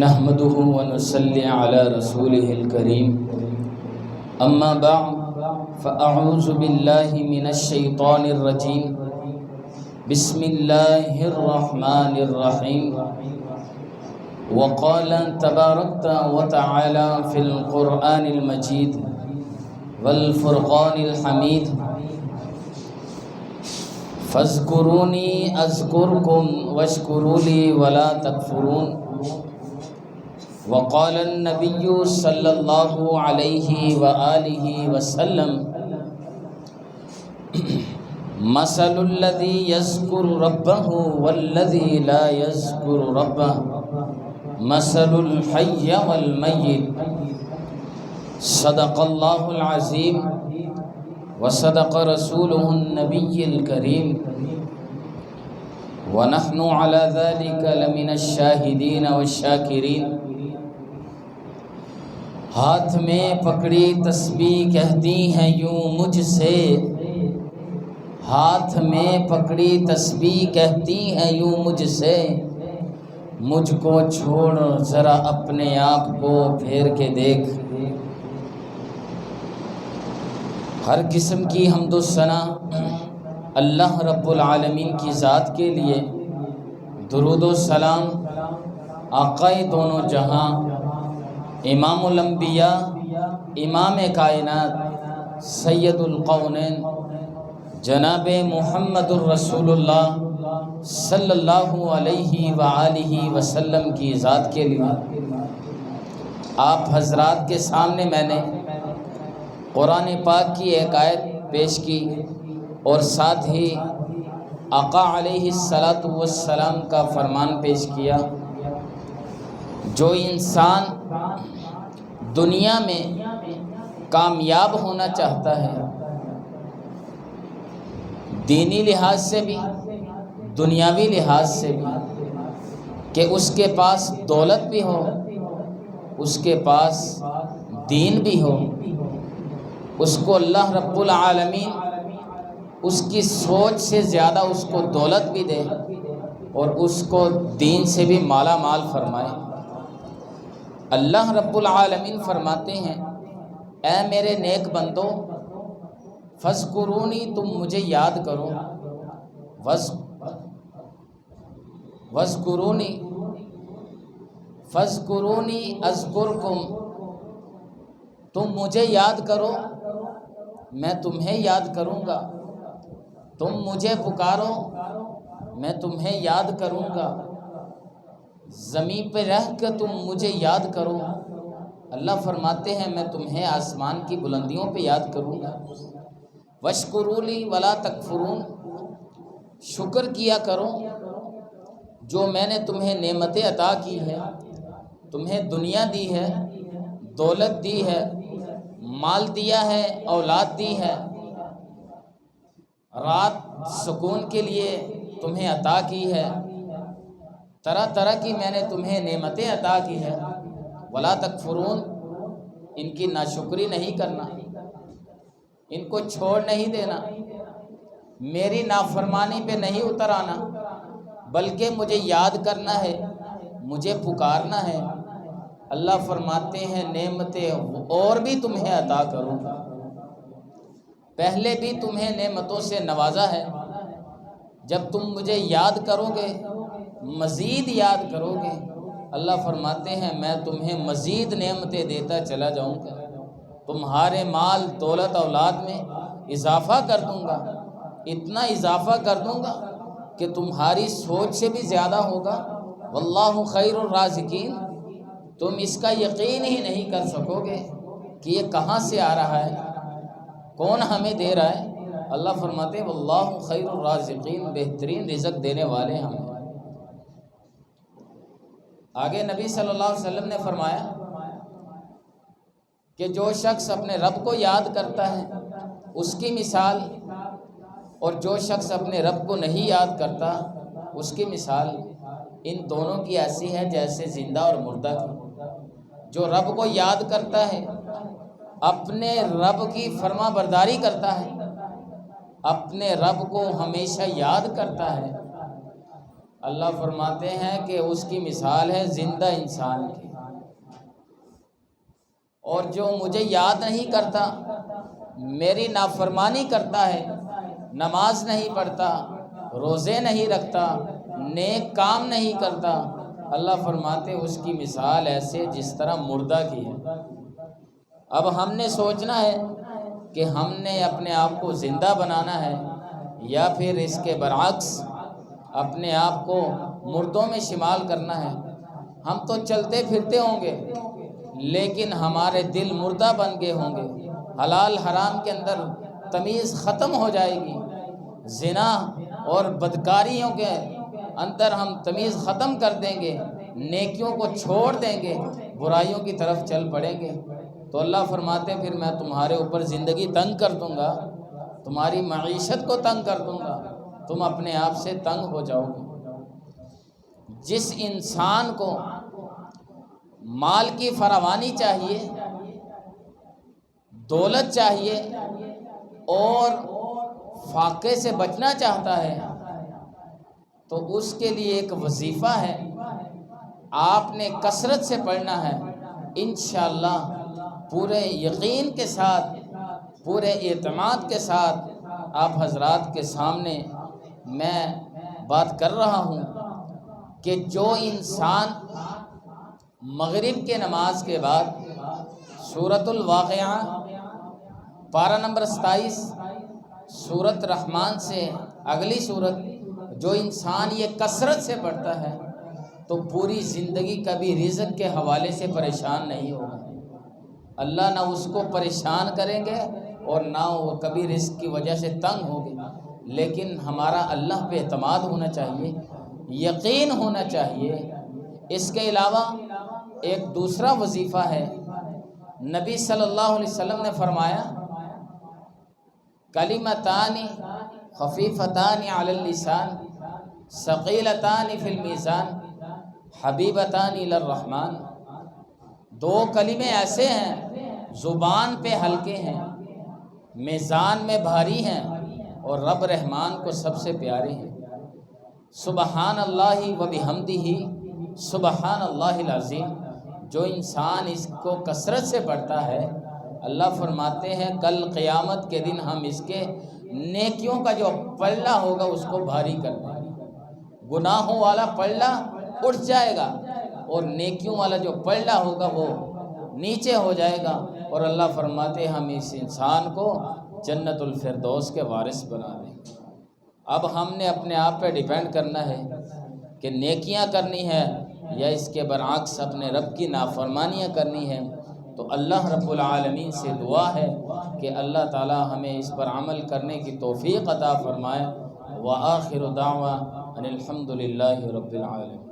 نحمده ونصلي على رسوله الكريم اما بعد فاعوذ بالله من الشيطان الرجيم بسم الله الرحمن الرحيم وقال تباركت وتعالى في القرآن المجيد والفرقان الحميد فاذكروني اذكركم واشكروا لي ولا تكفرون وقال النبي صلى الله عليه وآله وسلم مثل الذي يذكر ربه والذي لا يذكر ربه مثل الحي والميت صدق الله العظيم وصدق رسوله النبي الكريم ونحن على ذلك لمن الشاهدين والشاکرین۔ ہاتھ میں پکڑی تسبیح کہتی ہیں یوں مجھ سے، ہاتھ میں پکڑی تسبیح کہتی ہیں یوں مجھ سے، مجھ کو چھوڑ ذرا اپنے آپ کو پھیر کے دیکھ۔ ہر قسم کی حمد و ثنا اللہ رب العالمین کی ذات کے لیے، درود و سلام آقائے دونوں جہاں، امام الانبیاء، امام کائنات، سید القونین جناب محمد الرسول اللہ صلی اللہ علیہ وآلہ وسلم کی ذات کے لیے۔ آپ حضرات کے سامنے میں نے قرآن پاک کی ایک آیت پیش کی اور ساتھ ہی آقا علیہ الصلاۃ والسلام کا فرمان پیش کیا۔ جو انسان دنیا میں کامیاب ہونا چاہتا ہے، دینی لحاظ سے بھی دنیاوی لحاظ سے بھی، کہ اس کے پاس دولت بھی ہو، اس کے پاس دین بھی ہو، اس کو اللہ رب العالمین اس کی سوچ سے زیادہ اس کو دولت بھی دے اور اس کو دین سے بھی مالا مال فرمائے۔ اللہ رب العالمین فرماتے ہیں، اے میرے نیک بندو، فاذکرونی، تم مجھے یاد کرو، واذکرونی فاذکرونی اذکرکم، تم مجھے یاد کرو میں تمہیں یاد کروں گا، تم مجھے پکارو میں تمہیں یاد کروں گا، زمین پہ رہ کے تم مجھے یاد کرو، اللہ فرماتے ہیں میں تمہیں آسمان کی بلندیوں پہ یاد کروں گا۔ واشکروا لی ولا تکفرون، شکر کیا کرو جو میں نے تمہیں نعمتیں عطا کی ہے، تمہیں دنیا دی ہے، دولت دی ہے، مال دیا ہے، اولاد دی ہے، رات سکون کے لیے تمہیں عطا کی ہے، طرح طرح کی میں نے تمہیں نعمتیں عطا کی ہے۔ ولا تکفرون، ان کی ناشکری نہیں کرنا، ان کو چھوڑ نہیں دینا، میری نافرمانی پہ نہیں اتر آنا، بلکہ مجھے یاد کرنا ہے، مجھے پکارنا ہے۔ اللہ فرماتے ہیں نعمتیں اور بھی تمہیں عطا کروں گا، پہلے بھی تمہیں نعمتوں سے نوازا ہے، جب تم مجھے یاد کرو گے، مزید یاد کرو گے، اللہ فرماتے ہیں میں تمہیں مزید نعمتیں دیتا چلا جاؤں گا، تمہارے مال دولت اولاد میں اضافہ کر دوں گا، اتنا اضافہ کر دوں گا کہ تمہاری سوچ سے بھی زیادہ ہوگا۔ واللہ خیر الرازقین، تم اس کا یقین ہی نہیں کر سکو گے کہ یہ کہاں سے آ رہا ہے، کون ہمیں دے رہا ہے۔ اللہ فرماتے ہیں واللہ خیر الرازقین، بہترین رزق دینے والے ہم ہیں۔ آگے نبی صلی اللہ علیہ وسلم نے فرمایا کہ جو شخص اپنے رب کو یاد کرتا ہے اس کی مثال، اور جو شخص اپنے رب کو نہیں یاد کرتا اس کی مثال ان دونوں کی ایسی ہے جیسے زندہ اور مردہ کی۔ جو رب کو یاد کرتا ہے، اپنے رب کی فرما برداری کرتا ہے، اپنے رب کو ہمیشہ یاد کرتا ہے، اللہ فرماتے ہیں کہ اس کی مثال ہے زندہ انسان کی، اور جو مجھے یاد نہیں کرتا، میری نافرمانی کرتا ہے، نماز نہیں پڑھتا، روزے نہیں رکھتا، نیک کام نہیں کرتا، اللہ فرماتے اس کی مثال ایسے جس طرح مردہ کی ہے۔ اب ہم نے سوچنا ہے کہ ہم نے اپنے آپ کو زندہ بنانا ہے یا پھر اس کے برعکس اپنے آپ کو مردوں میں شمار کرنا ہے۔ ہم تو چلتے پھرتے ہوں گے لیکن ہمارے دل مردہ بن گئے ہوں گے، حلال حرام کے اندر تمیز ختم ہو جائے گی، زنا اور بدکاریوں کے اندر ہم تمیز ختم کر دیں گے، نیکیوں کو چھوڑ دیں گے، برائیوں کی طرف چل پڑیں گے۔ تو اللہ فرماتے پھر میں تمہارے اوپر زندگی تنگ کر دوں گا، تمہاری معیشت کو تنگ کر دوں گا، تم اپنے آپ سے تنگ ہو جاؤ گے۔ جس انسان کو مال کی فراوانی چاہیے، دولت چاہیے اور فاقے سے بچنا چاہتا ہے، تو اس کے لیے ایک وظیفہ ہے، آپ نے کثرت سے پڑھنا ہے۔ انشاءاللہ پورے یقین کے ساتھ، پورے اعتماد کے ساتھ آپ حضرات کے سامنے میں بات کر رہا ہوں کہ جو انسان مغرب کے نماز کے بعد سورۃ الواقعہ پارہ نمبر 27 سورۃ رحمان سے اگلی سورت، جو انسان یہ کثرت سے پڑھتا ہے تو پوری زندگی کبھی رزق کے حوالے سے پریشان نہیں ہوگا۔ اللہ نہ اس کو پریشان کریں گے اور نہ وہ کبھی رزق کی وجہ سے تنگ ہوگی، لیکن ہمارا اللہ پہ اعتماد ہونا چاہیے، یقین ہونا چاہیے۔ اس کے علاوہ ایک دوسرا وظیفہ ہے، نبی صلی اللہ علیہ وسلم نے فرمایا کلمتان خفیفتان علی اللسان ثقیلتان فی المیزان حبیبتان الی الرحمن۔ دو کلمے ایسے ہیں زبان پہ ہلکے ہیں، میزان میں بھاری ہیں اور رب رحمان کو سب سے پیارے ہیں۔ سبحان اللہ و بحمدہ سبحان اللہ العظیم۔ جو انسان اس کو کثرت سے پڑھتا ہے، اللہ فرماتے ہیں کل قیامت کے دن ہم اس کے نیکیوں کا جو پلڑا ہوگا اس کو بھاری کر دیں گے۔ گناہوں والا پلڑا اٹھ جائے گا اور نیکیوں والا جو پلڑا ہوگا وہ نیچے ہو جائے گا، اور اللہ فرماتے ہیں ہم اس انسان کو جنت الفردوس کے وارث بنا دیں گے۔ اب ہم نے اپنے آپ پہ ڈیپینڈ کرنا ہے کہ نیکیاں کرنی ہے یا اس کے برعکس اپنے رب کی نافرمانیاں کرنی ہے۔ تو اللہ رب العالمین سے دعا ہے کہ اللہ تعالی ہمیں اس پر عمل کرنے کی توفیق عطا فرمائے۔ وآخر دعویٰ ان الحمد للہ رب العالمین۔